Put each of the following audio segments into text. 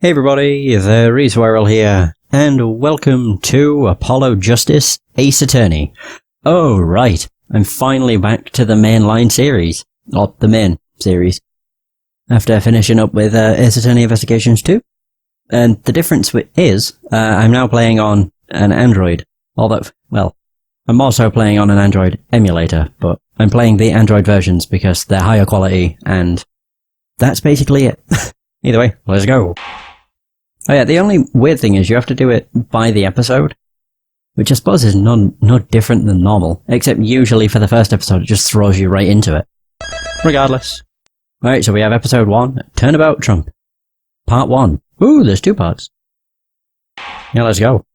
Hey everybody, the Reeswirl here, and welcome to Apollo Justice Ace Attorney. Oh right, I'm finally back to the mainline series, or the main series, after finishing up with Ace Attorney Investigations 2. And the difference is, I'm now playing on an Android, although, well, I'm also playing on an Android emulator, but I'm playing the Android versions because they're higher quality, and that's basically it. Either way, let's go. Oh yeah, the only weird thing is you have to do it by the episode, which I suppose is not different than normal, except usually for the first episode it just throws you right into it. Regardless. Alright, so we have episode 1, Turnabout Trump. Part 1. Ooh, there's 2 parts. Yeah, let's go.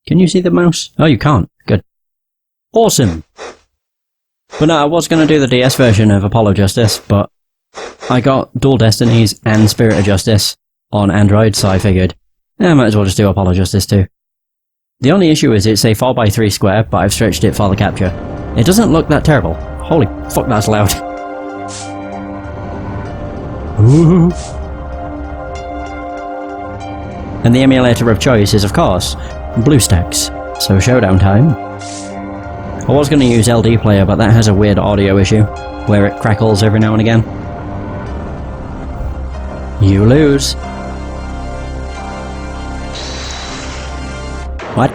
Can you see the mouse? Oh, you can't. Good. Awesome! But no, I was going to do the DS version of Apollo Justice, but I got Dual Destinies and Spirit of Justice on Android, so I figured, I might as well just do Apollo Justice too. The only issue is it's a 4x3 square, but I've stretched it for the capture. It doesn't look that terrible. Holy fuck, that's loud. Ooh. And the emulator of choice is, of course, BlueStacks, so showdown time. I was going to use LD Player, but that has a weird audio issue, where it crackles every now and again. You lose. What?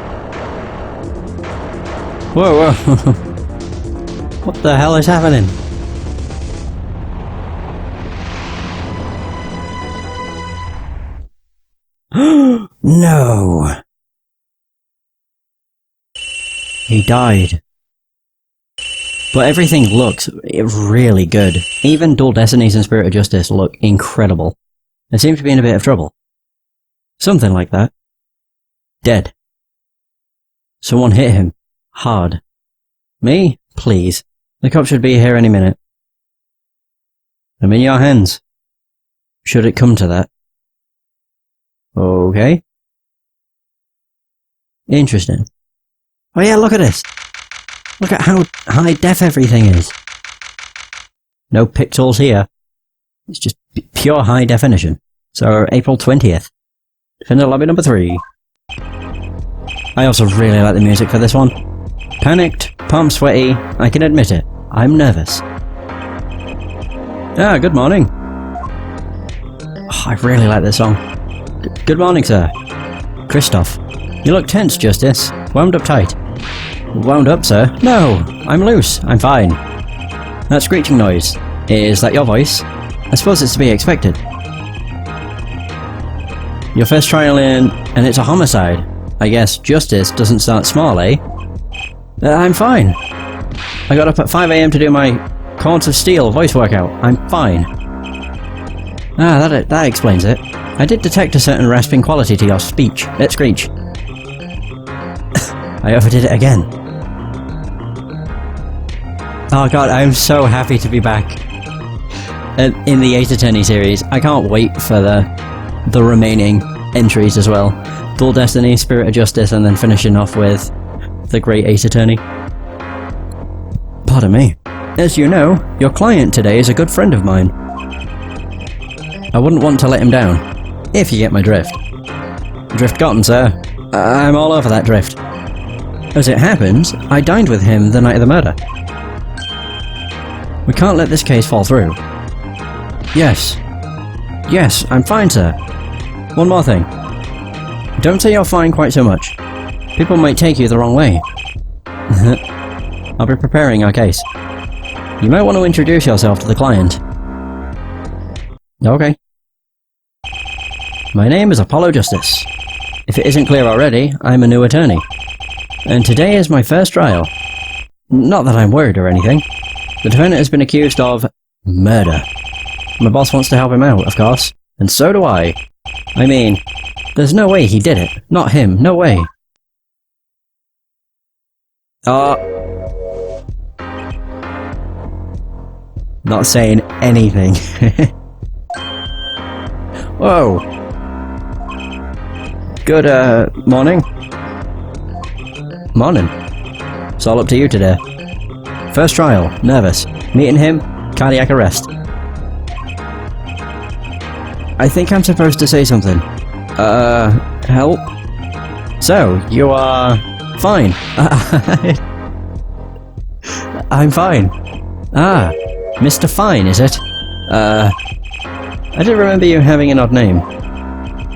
Whoa, whoa. What the hell is happening? No! He died. But everything looks really good. Even Dual Destinies and Spirit of Justice look incredible. I seem to be in a bit of trouble. Something like that. Dead. Someone hit him. Hard. Me? Please. The cop should be here any minute. I'm in your hands. Should it come to that. Okay. Interesting. Oh yeah, look at this! Look at how high def everything is. No pixels here. It's just pure high definition. So, April 20th. Defender lobby number 3. I also really like the music for this one. Panicked, palm sweaty, I can admit it. I'm nervous. Ah, good morning. Oh, I really like this song. Good morning, sir. Christoph. You look tense, Justice. Wound up tight. Wound up, sir? No, I'm loose. I'm fine. That screeching noise. Is that your voice? I suppose it's to be expected. Your first trial in, and it's a homicide. I guess justice doesn't start small, eh? I'm fine. I got up at 5 AM to do my Corns of Steel voice workout. I'm fine. Ah, that explains it. I did detect a certain rasping quality to your speech. Screech. I overdid it again. Oh god, I'm so happy to be back in the Ace Attorney series. I can't wait for the remaining entries as well. Dual Destiny, Spirit of Justice, and then finishing off with the Great Ace Attorney. Pardon me. As you know, your client today is a good friend of mine. I wouldn't want to let him down, if you get my drift. Drift gotten, sir. I'm all over that drift. As it happens, I dined with him the night of the murder. We can't let this case fall through. Yes. Yes, I'm fine, sir. One more thing. Don't say you're fine quite so much. People might take you the wrong way. I'll be preparing our case. You might want to introduce yourself to the client. Okay. My name is Apollo Justice. If it isn't clear already, I'm a new attorney. And today is my first trial. Not that I'm worried or anything. The defendant has been accused of murder. My boss wants to help him out, of course. And so do I. I mean, there's no way he did it. Not him, no way. Not saying anything. Whoa. Good, morning. Morning. It's all up to you today. First trial, nervous. Meeting him, cardiac arrest. I think I'm supposed to say something. Help? So, you are... fine. I'm fine. Ah, Mr. Fine, is it? I didn't remember you having an odd name.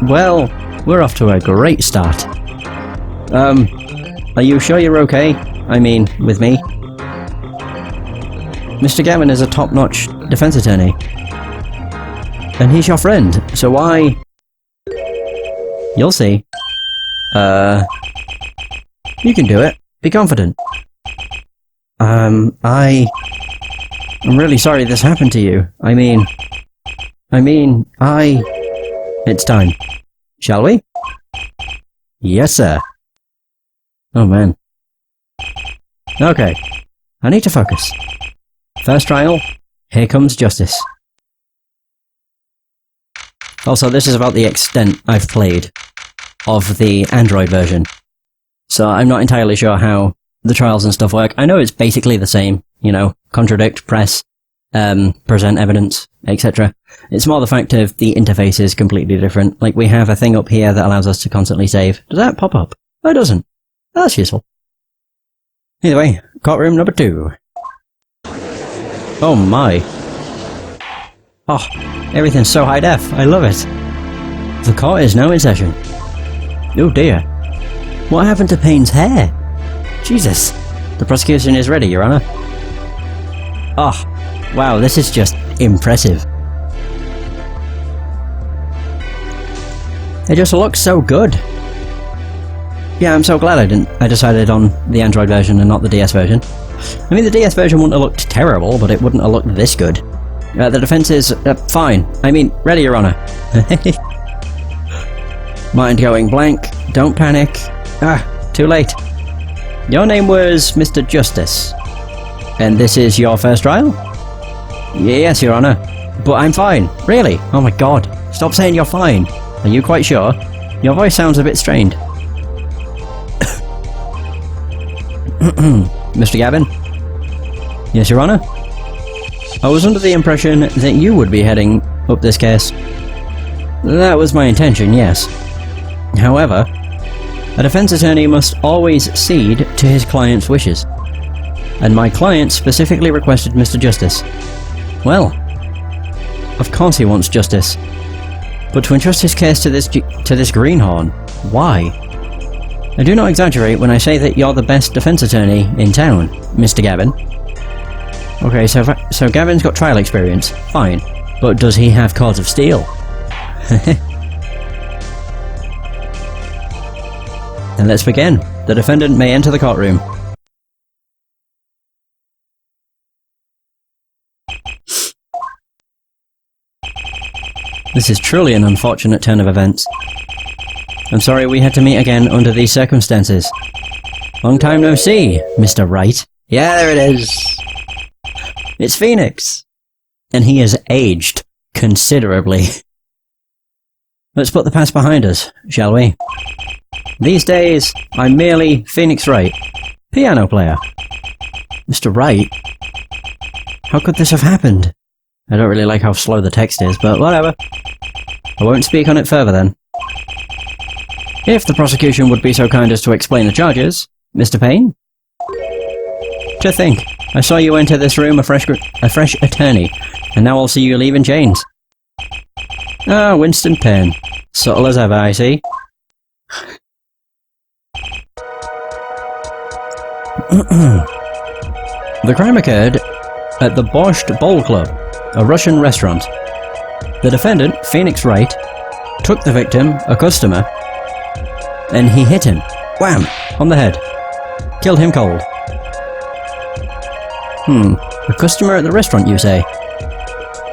Well, we're off to a great start. Are you sure you're okay? I mean, with me? Mr. Gavin is a top-notch defense attorney. And he's your friend, so why... You'll see. You can do it. Be confident. I'm really sorry this happened to you. I mean... It's time. Shall we? Yes, sir. Oh, man. Okay. I need to focus. First trial. Here comes justice. Also, this is about the extent I've played of the Android version. So I'm not entirely sure how the trials and stuff work. I know it's basically the same, you know, contradict, press, present evidence, etc. It's more the fact of the interface is completely different. Like, we have a thing up here that allows us to constantly save. Does that pop up? No, it doesn't. That's useful. Either way, courtroom number 2. Oh my. Oh, everything's so high def. I love it. The court is now in session. Oh dear. What happened to Payne's hair? Jesus. The prosecution is ready, Your Honor. Oh, wow, this is just impressive. It just looks so good. Yeah, I'm so glad I decided on the Android version and not the DS version. I mean, the DS version wouldn't have looked terrible, but it wouldn't have looked this good. The defense is fine. I mean, ready, Your Honor. Mind going blank. Don't panic. Ah, too late. Your name was Mr. Justice. And this is your first trial? Yes, Your Honor. But I'm fine. Really? Oh my god. Stop saying you're fine. Are you quite sure? Your voice sounds a bit strained. Mr. Gavin? Yes, Your Honor? I was under the impression that you would be heading up this case. That was my intention, yes. However, a defense attorney must always cede to his client's wishes. And my client specifically requested Mr. Justice. Well, of course he wants justice. But to entrust his case to this greenhorn, why? I do not exaggerate when I say that you're the best defense attorney in town, Mr. Gavin. Okay, so Gavin's got trial experience, fine. But does he have Cords of Steel? Then let's begin. The defendant may enter the courtroom. This is truly an unfortunate turn of events. I'm sorry we had to meet again under these circumstances. Long time no see, Mr. Wright. Yeah, there it is. It's Phoenix. And he has aged considerably. Let's put the past behind us, shall we? These days, I'm merely Phoenix Wright, piano player. Mr. Wright? How could this have happened? I don't really like how slow the text is, but whatever. I won't speak on it further then. If the prosecution would be so kind as to explain the charges, Mr. Payne? To think, I saw you enter this room a fresh attorney, and now I'll see you leave in chains. Ah, Winston Payne. Subtle as ever, I see. The crime occurred at the Borscht Bowl Club, a Russian restaurant. The defendant, Phoenix Wright, took the victim, a customer, and he hit him, wham, on the head. Killed him cold. A customer at the restaurant, you say?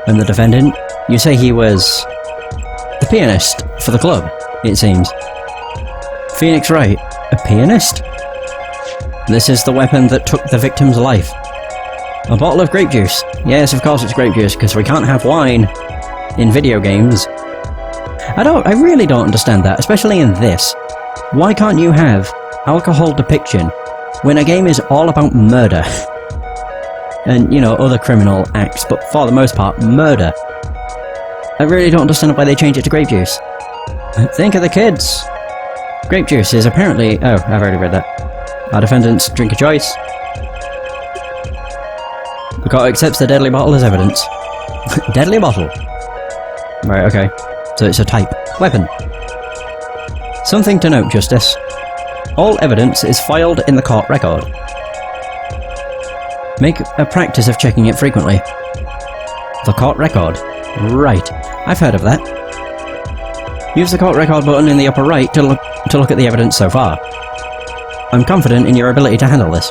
And the defendant, you say he was the pianist for the club, it seems. Phoenix Wright, a pianist? This is the weapon that took the victim's life. A bottle of grape juice. Yes, of course it's grape juice, because we can't have wine in video games. I really don't understand that, especially in this. Why can't you have alcohol depiction when a game is all about murder? And, you know, other criminal acts, but for the most part, murder. I really don't understand why they changed it to grape juice. Think of the kids! Grape juice is apparently... Oh, I've already read that. Our defendant's drink of choice. The court accepts the deadly bottle as evidence. Deadly bottle? Right, okay. So it's a type. Weapon. Something to note, Justice. All evidence is filed in the court record. Make a practice of checking it frequently. The court record. Right. I've heard of that. Use the court record button in the upper right to look at the evidence so far. I'm confident in your ability to handle this.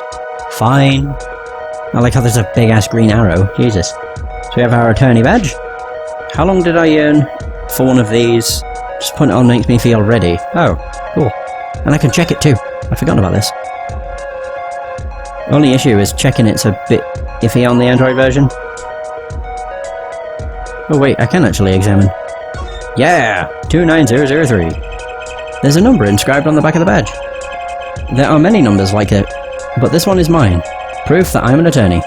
Fine. I like how there's a big-ass green arrow. Jesus. So we have our attorney badge. How long did I earn for one of these? Just putting it on makes me feel ready. Oh, cool. And I can check it too. I've forgotten about this. Only issue is checking it's a bit iffy on the Android version. Oh wait, I can actually examine. Yeah! 29003. There's a number inscribed on the back of the badge. There are many numbers like it, but this one is mine. Proof that I'm an attorney.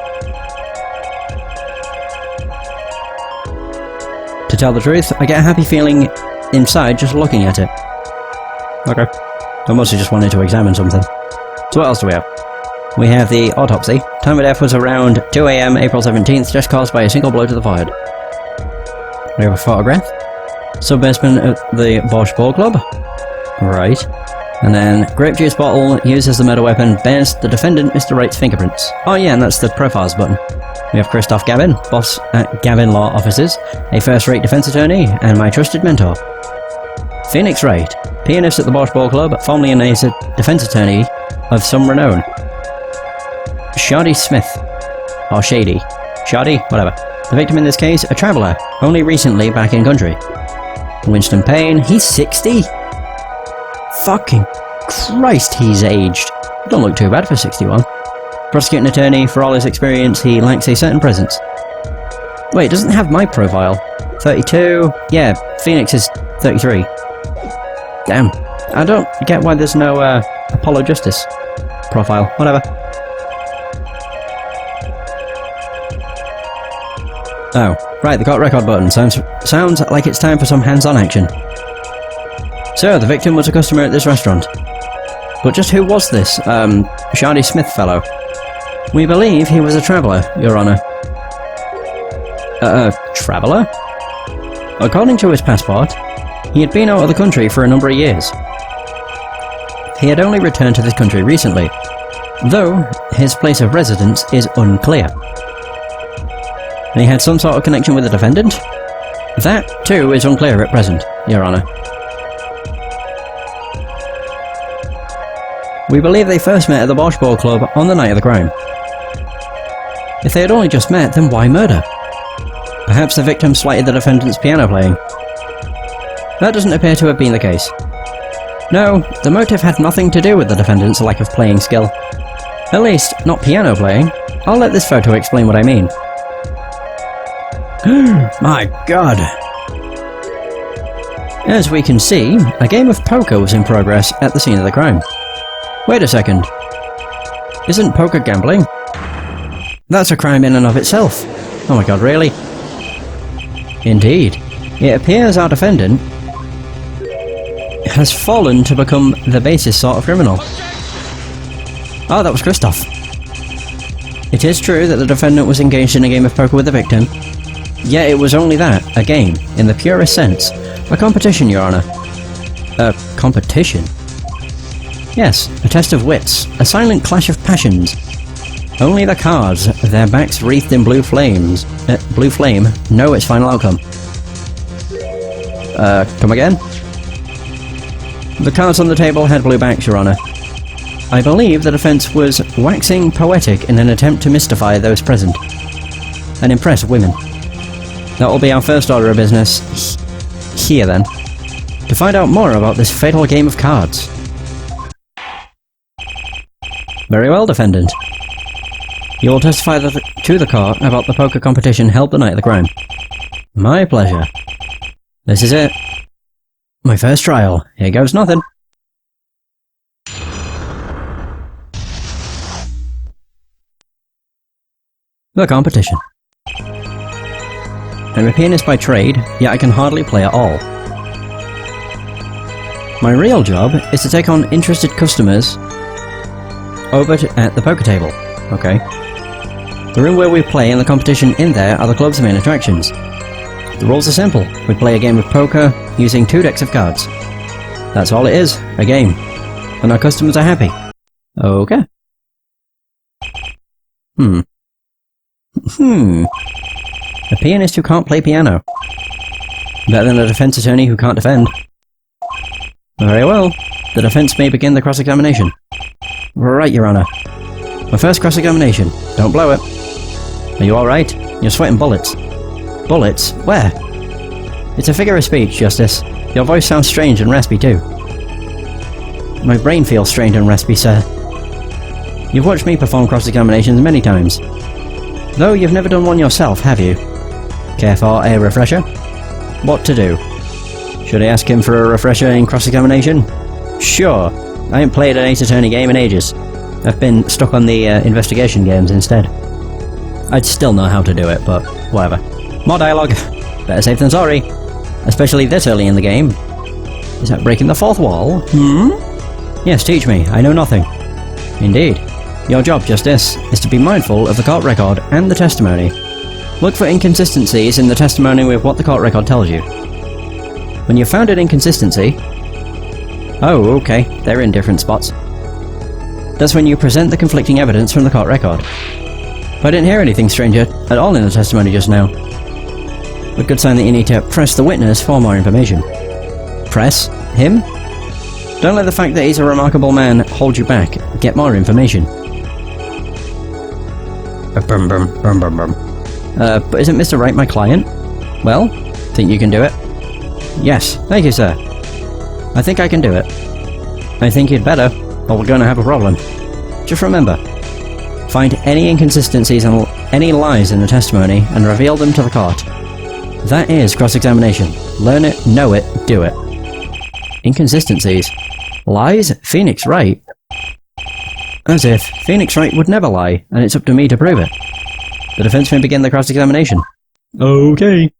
To tell the truth, I get a happy feeling inside just looking at it. Okay. I mostly just wanted to examine something. So what else do we have? We have the autopsy. Time of death was around 2 AM, April 17th, just caused by a single blow to the forehead. We have a photograph. Sub-basement at the Bosch Ball Club. Right. And then, grape juice bottle used as the murder weapon bears the defendant Mr. Wright's fingerprints. Oh yeah, and that's the profiles button. We have Christoph Gavin, boss at Gavin Law Offices, a first-rate defense attorney, and my trusted mentor. Phoenix Wright, pianist at the Bosch Ball Club, formerly a defense attorney of some renown. Shardy Smith. Or Shady. Shardy? Whatever. The victim in this case, a traveller, only recently back in country. Winston Payne, he's 60? Fucking Christ, he's aged. Don't look too bad for 61. Prosecuting attorney, for all his experience, he lacks a certain presence. Wait, it doesn't have my profile. 32? Yeah, Phoenix is 33. Damn. I don't get why there's no, Apollo Justice profile. Whatever. Oh, right, the court record button. Sounds like it's time for some hands-on action. So, the victim was a customer at this restaurant. But just who was this, Shardy Smith fellow? We believe he was a traveller, Your Honour. Traveller? According to his passport, he had been out of the country for a number of years. He had only returned to this country recently, though his place of residence is unclear. He had some sort of connection with the defendant? That, too, is unclear at present, Your Honour. We believe they first met at the Bosch Ball Club on the night of the crime. If they had only just met, then why murder? Perhaps the victim slighted the defendant's piano playing. That doesn't appear to have been the case. No, the motive had nothing to do with the defendant's lack of playing skill. At least, not piano playing. I'll let this photo explain what I mean. My god! As we can see, a game of poker was in progress at the scene of the crime. Wait a second. Isn't poker gambling? That's a crime in and of itself. Oh my god, really? Indeed. It appears our defendant has fallen to become the basest sort of criminal. Oh, that was Christoph. It is true that the defendant was engaged in a game of poker with the victim. Yet it was only that, a game, in the purest sense. A competition, Your Honour. A competition? Yes, a test of wits, a silent clash of passions. Only the cards, their backs wreathed in blue flame, know its final outcome. Come again? The cards on the table had blue backs, Your Honour. I believe the defence was waxing poetic in an attempt to mystify those present, and impress women. That will be our first order of business here then, to find out more about this fatal game of cards. Very well, defendant. You will testify to the court about the poker competition held the night of the crime. My pleasure. This is it. My first trial. Here goes nothing. The competition. I'm a pianist by trade, yet I can hardly play at all. My real job is to take on interested customers over at the poker table. Okay. The room where we play and the competition in there are the club's main attractions. The rules are simple. We play a game of poker using 2 decks of cards. That's all it is, a game. And our customers are happy. Okay. A pianist who can't play piano. Better than a defense attorney who can't defend. Very well. The defense may begin the cross-examination. Right, Your Honor. My first cross-examination. Don't blow it. Are you alright? You're sweating bullets. Bullets? Where? It's a figure of speech, Justice. Your voice sounds strange and raspy too. My brain feels strange and raspy, sir. You've watched me perform cross-examinations many times. Though you've never done one yourself, have you? Care for a refresher? What to do? Should I ask him for a refresher in cross-examination? Sure. I haven't played an Ace Attorney game in ages. I've been stuck on the investigation games instead. I'd still know how to do it, but whatever. More dialogue. Better safe than sorry. Especially this early in the game. Is that breaking the 4th wall? Yes, teach me. I know nothing. Indeed. Your job, Justice, is to be mindful of the court record and the testimony. Look for inconsistencies in the testimony with what the court record tells you. When you've found an inconsistency... Oh, okay. They're in different spots. That's when you present the conflicting evidence from the court record. But I didn't hear anything strange at all in the testimony just now. A good sign that you need to press the witness for more information. Press? Him? Don't let the fact that he's a remarkable man hold you back. Get more information. But isn't Mr. Wright my client? Well, think you can do it? Yes, thank you, sir. I think I can do it. I think you'd better, or we're going to have a problem. Just remember, find any inconsistencies and any lies in the testimony and reveal them to the court. That is cross-examination. Learn it, know it, do it. Inconsistencies. Lies? Phoenix Wright? As if Phoenix Wright would never lie, and it's up to me to prove it. The defense may begin the cross-examination. Okay.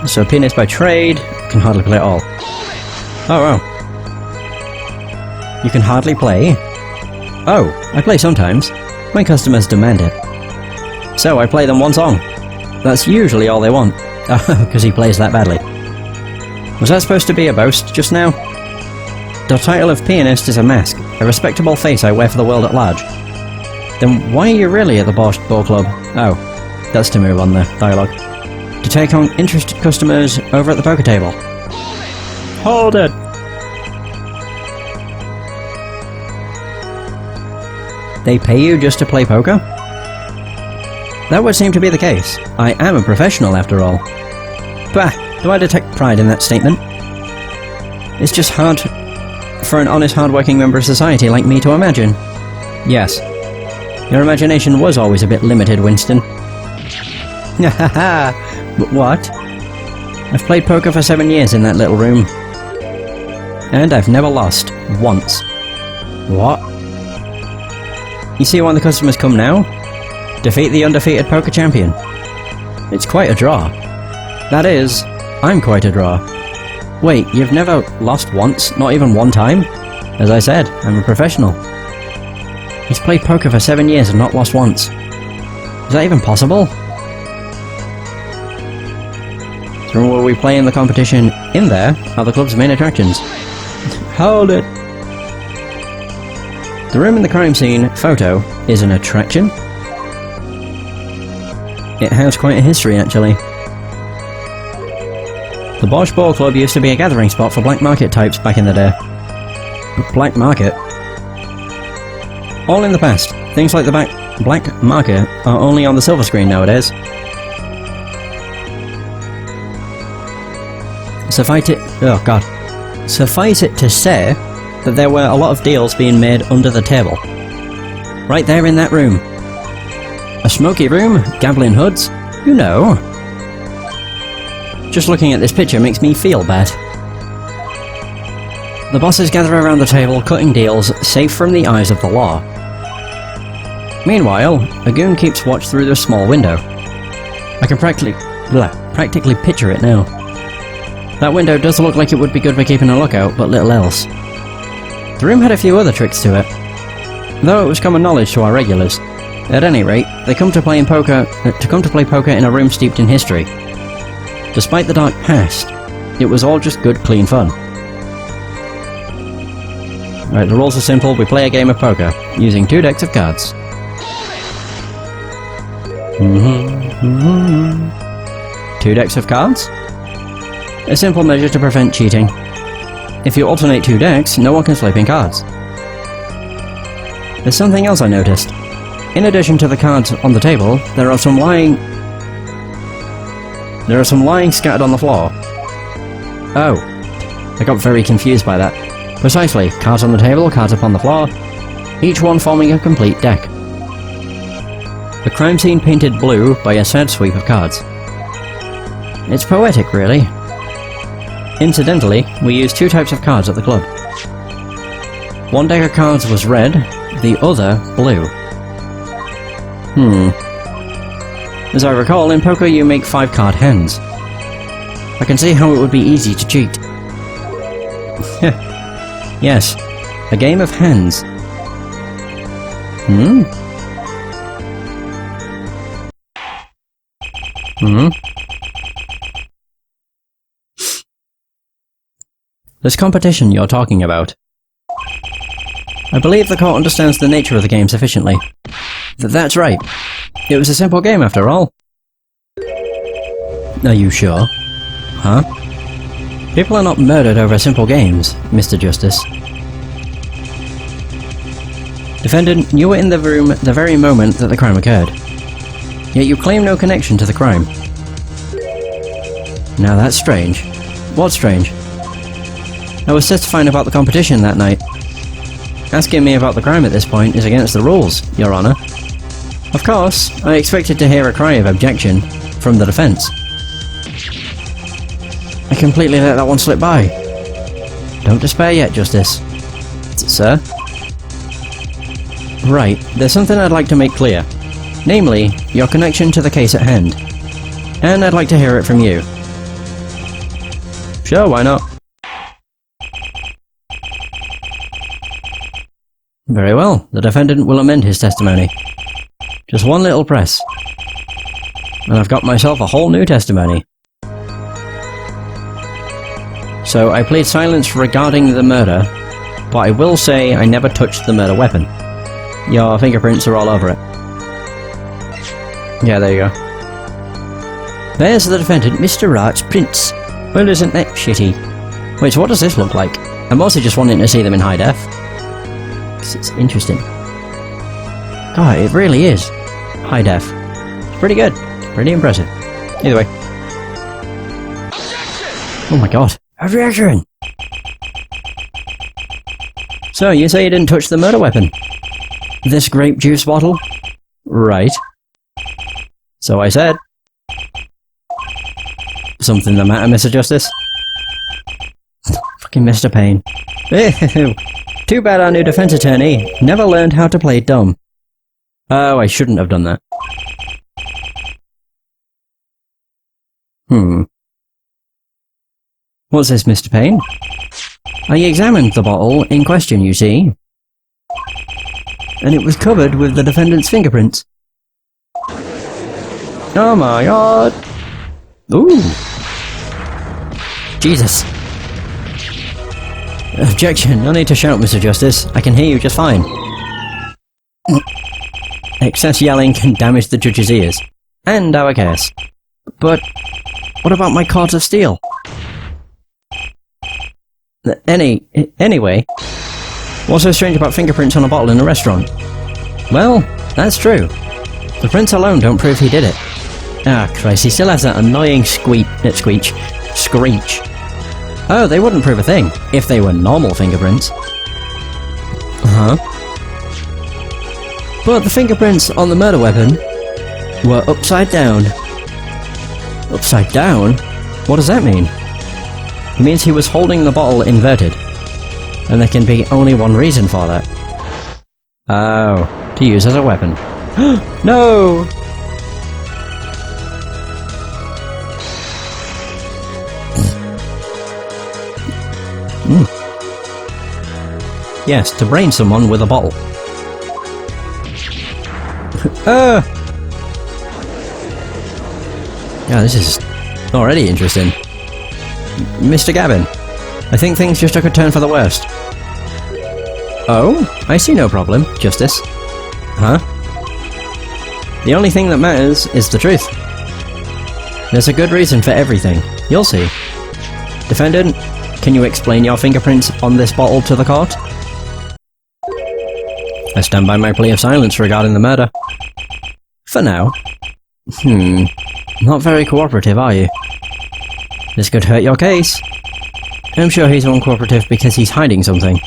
So, pianist by trade, can hardly play at all. Oh, wow. You can hardly play? Oh, I play sometimes, when customers demand it. So, I play them one song. That's usually all they want. Oh, because he plays that badly. Was that supposed to be a boast just now? The title of pianist is a mask, a respectable face I wear for the world at large. Then why are you really at the Ball Club? Oh, that's to move on the dialogue. To take on interested customers over at the poker table. Hold it! They pay you just to play poker? That would seem to be the case. I am a professional after all. Bah! Do I detect pride in that statement? It's just hard for an honest, hard-working member of society like me to imagine. Yes. Your imagination was always a bit limited, Winston. Hahaha! What? I've played poker for 7 years in that little room. And I've never lost. Once. What? You see why the customers come now? Defeat the undefeated poker champion. It's quite a draw. That is, I'm quite a draw. Wait, you've never lost once? Not even one time? As I said, I'm a professional. He's played poker for 7 years and not lost once. Is that even possible? The room where we play in the competition in there are the club's main attractions. Hold it! The room in the crime scene photo is an attraction? It has quite a history, actually. The Bosch Ball Club used to be a gathering spot for black market types back in the day. Black market? All in the past. Things like the black market are only on the silver screen nowadays. Suffice it to say that there were a lot of deals being made under the table. Right there in that room. A smoky room, gambling hoods, you know. Just looking at this picture makes me feel bad. The bosses gather around the table, cutting deals, safe from the eyes of the law. Meanwhile, a goon keeps watch through the small window. I can practically picture it now. That window does look like it would be good for keeping a lookout, but little else. The room had a few other tricks to it, though it was common knowledge to our regulars. At any rate, they come to play poker in a room steeped in history. Despite the dark past, it was all just good, clean fun. Right, the rules are simple. We play a game of poker, using 2 decks of cards. 2 decks of cards? A simple measure to prevent cheating. If you alternate 2 decks, no one can slip in cards. There's something else I noticed. In addition to the cards on the table, there are some lying scattered on the floor. Oh, I got very confused by that. Precisely, cards on the table, cards upon the floor, each one forming a complete deck. The crime scene painted blue by a sad sweep of cards. It's poetic, really. Incidentally, we used 2 types of cards at the club. One deck of cards was red, the other blue. As I recall, in poker you make 5-card hands. I can see how it would be easy to cheat. Yes, a game of hands. This competition you're talking about. I believe the court understands the nature of the game sufficiently. That's right. It was a simple game after all. Are you sure? Huh? People are not murdered over simple games, Mr. Justice. Defendant, you were in the room at the very moment that the crime occurred. Yet you claim no connection to the crime. Now that's strange. What's strange? I was testifying about the competition that night. Asking me about the crime at this point is against the rules, Your Honor. Of course, I expected to hear a cry of objection from the defense. I completely let that one slip by. Don't despair yet, Justice. Sir? Right, there's something I'd like to make clear. Namely, your connection to the case at hand. And I'd like to hear it from you. Sure, why not? Very well, the defendant will amend his testimony. Just one little press. And I've got myself a whole new testimony. So I plead silence regarding the murder, but I will say I never touched the murder weapon. Your fingerprints are all over it. Yeah, there you go. There's the defendant, Mr. Wright's prints. Well, isn't that shitty? Wait, so what does this look like? I'm mostly just wanting to see them in high def. It's interesting. God, it really is. High def. It's pretty good. Pretty impressive. Either way. Oh my god. Objection! So, you say you didn't touch the murder weapon? This grape juice bottle? Right. So I said. Something the matter, Mr. Justice? Fucking Mr. Payne. Too bad our new defense attorney never learned how to play dumb. Oh, I shouldn't have done that. What's this, Mr. Payne? I examined the bottle in question, you see. And it was covered with the defendant's fingerprints. Oh my god! Ooh! Jesus! Objection! No need to shout, Mr. Justice. I can hear you just fine. Excess yelling can damage the judge's ears. And our case. But what about my cords of steel? Anyway, what's so strange about fingerprints on a bottle in a restaurant? Well, that's true. The prints alone don't prove he did it. Ah, Christ, he still has that annoying screech. Oh, they wouldn't prove a thing, if they were normal fingerprints. But the fingerprints on the murder weapon were upside down. Upside down? What does that mean? It means he was holding the bottle inverted. And there can be only one reason for that. Oh, to use as a weapon. No! Yes, to brain someone with a bottle. Yeah, this is already interesting. Mr. Gavin, I think things just took a turn for the worst. Oh, I see no problem, Justice. Huh? The only thing that matters is the truth. There's a good reason for everything. You'll see. Defendant, can you explain your fingerprints on this bottle to the court? I stand by my plea of silence regarding the murder. For now. Not very cooperative, are you? This could hurt your case. I'm sure he's uncooperative because he's hiding something.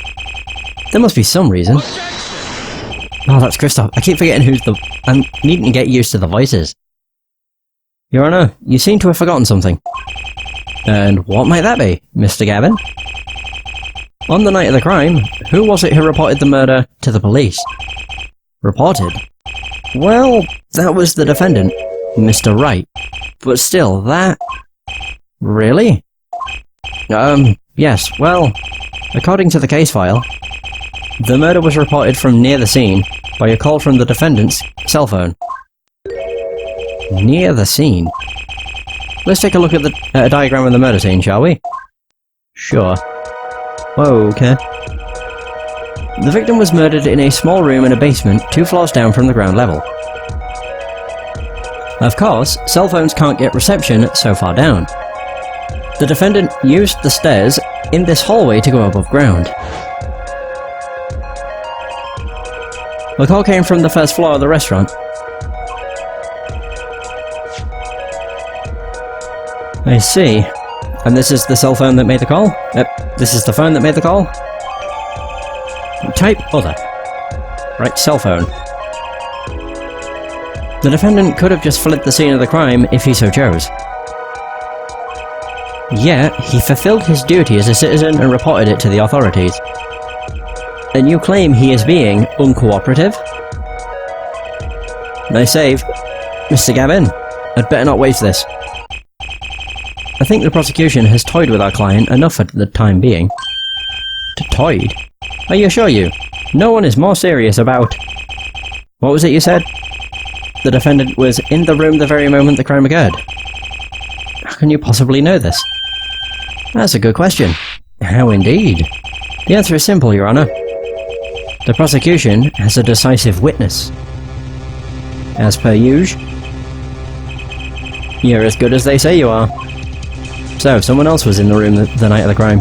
There must be some reason. Oh, that's Christoph. I keep forgetting who's the... I'm needing to get used to the voices. Your Honor, you seem to have forgotten something. And what might that be, Mr. Gavin? On the night of the crime, who was it who reported the murder to the police? Reported? Well, that was the defendant, Mr. Wright. But still, that... Really? Yes, well, according to the case file, the murder was reported from near the scene by a call from the defendant's cell phone. Near the scene? Let's take a look at a diagram of the murder scene, shall we? Sure. Whoa, okay. The victim was murdered in a small room in a basement 2 floors down from the ground level. Of course, cell phones can't get reception so far down. The defendant used the stairs in this hallway to go above ground. The call came from the first floor of the restaurant. I see. And this is the cell phone that made the call? This is the phone that made the call? Type other. Right, cell phone. The defendant could have just fled the scene of the crime if he so chose. Yet, he fulfilled his duty as a citizen and reported it to the authorities. And you claim he is being uncooperative? Nice save. Mr. Gavin, I'd better not waste this. I think the prosecution has toyed with our client enough for the time being. Toyed? I assure you, no one is more serious about... What was it you said? The defendant was in the room the very moment the crime occurred. How can you possibly know this? That's a good question. How indeed? The answer is simple, Your Honor. The prosecution has a decisive witness. As per usual. You're as good as they say you are. So, someone else was in the room the night of the crime.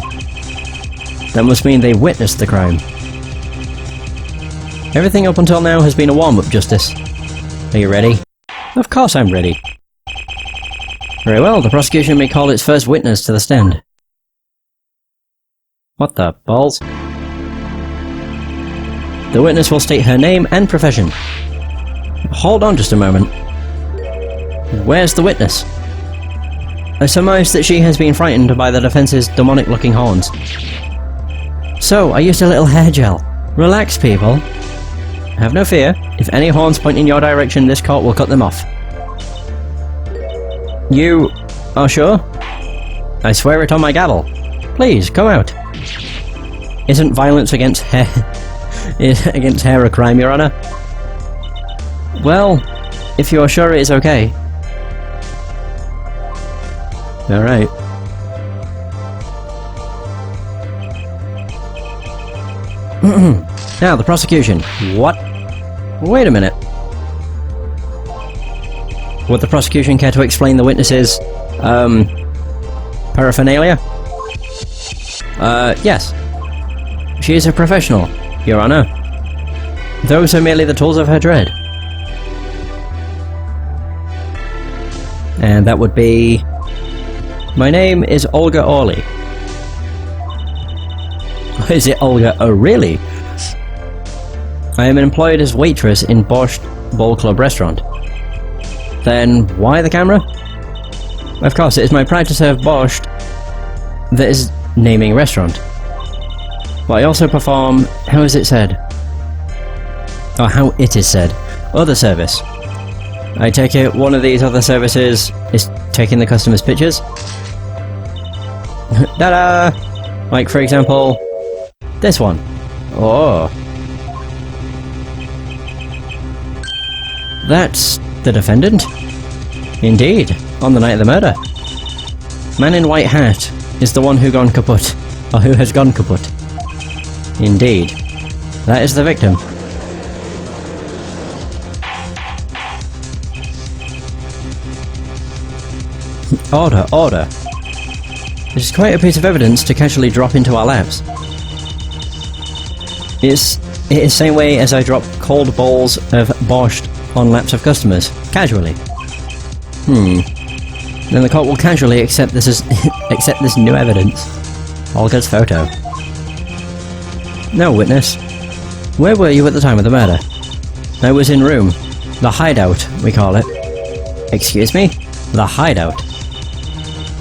That must mean they witnessed the crime. Everything up until now has been a warm-up, Justice. Are you ready? Of course I'm ready. Very well, the prosecution may call its first witness to the stand. What the balls? The witness will state her name and profession. Hold on just a moment. Where's the witness? I surmise that she has been frightened by the defence's demonic-looking horns. So, I used a little hair gel. Relax, people. Have no fear. If any horns point in your direction, this court will cut them off. You are sure? I swear it on my gavel. Please, come out. Isn't violence against hair a crime, Your Honor? Well, if you're sure it is okay. Alright. Now, the prosecution. What? Wait a minute. Would the prosecution care to explain the witness's, paraphernalia? Yes. She is a professional, Your Honor. Those are merely the tools of her trade. And that would be... My name is Olga Orley. Is it Olga O'Reilly? I am employed as waitress in Borscht Bowl Club restaurant. Then why the camera? Of course, it is my pride to serve Borscht that is naming restaurant. But I also perform, how is it said? Or how it is said, Other service. I take it one of these other services is taking the customer's pictures? Ta-da! Like, for example, this one. Oh. That's the defendant? Indeed, on the night of the murder. Man in white hat is the one who gone kaput, or who has gone kaput. Indeed. That is the victim. Order, order. This is quite a piece of evidence to casually drop into our laps. It is the same way as I drop cold bowls of borscht on laps of customers, casually. Then the court will casually accept this as accept this new evidence. Olga's photo. No witness. Where were you at the time of the murder? I was in room. The hideout, we call it. Excuse me? The hideout.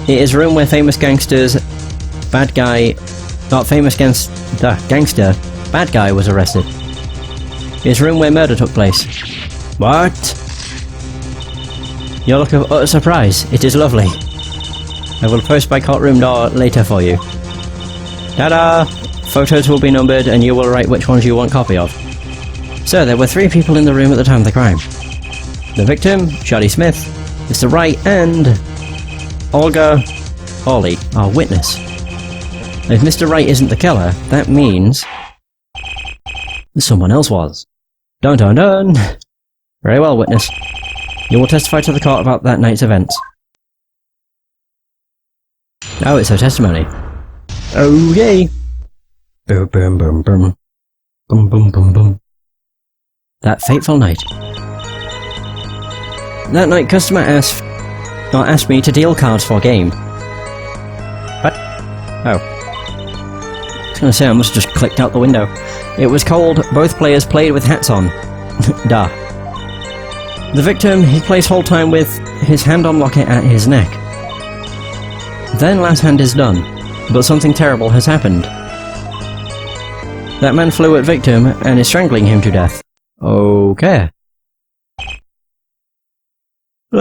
It is a room where famous gangsters, bad guy, not famous gangster, bad guy was arrested. It is a room where murder took place. What? Your look of utter surprise. It is lovely. I will post by courtroom door later for you. Ta-da! Photos will be numbered and you will write which ones you want copy of. So there were 3 people in the room at the time of the crime. The victim, Charlie Smith, Mr. Wright, and Olga Ollie, our witness. If Mr. Wright isn't the killer, that means someone else was. Dun dun dun! Very well, witness. You will testify to the court about that night's events. Oh, it's her testimony. Oh yay! Boom boom boom boom. Boom boom boom boom. That fateful night. That night, customer asked me to deal cards for a game. What? Oh. I was gonna say I must have just clicked out the window. It was cold, both players played with hats on. Duh. The victim, he plays whole time with his hand on locket at his neck. Then last hand is done, but something terrible has happened. That man flew at victim and is strangling him to death. Okay.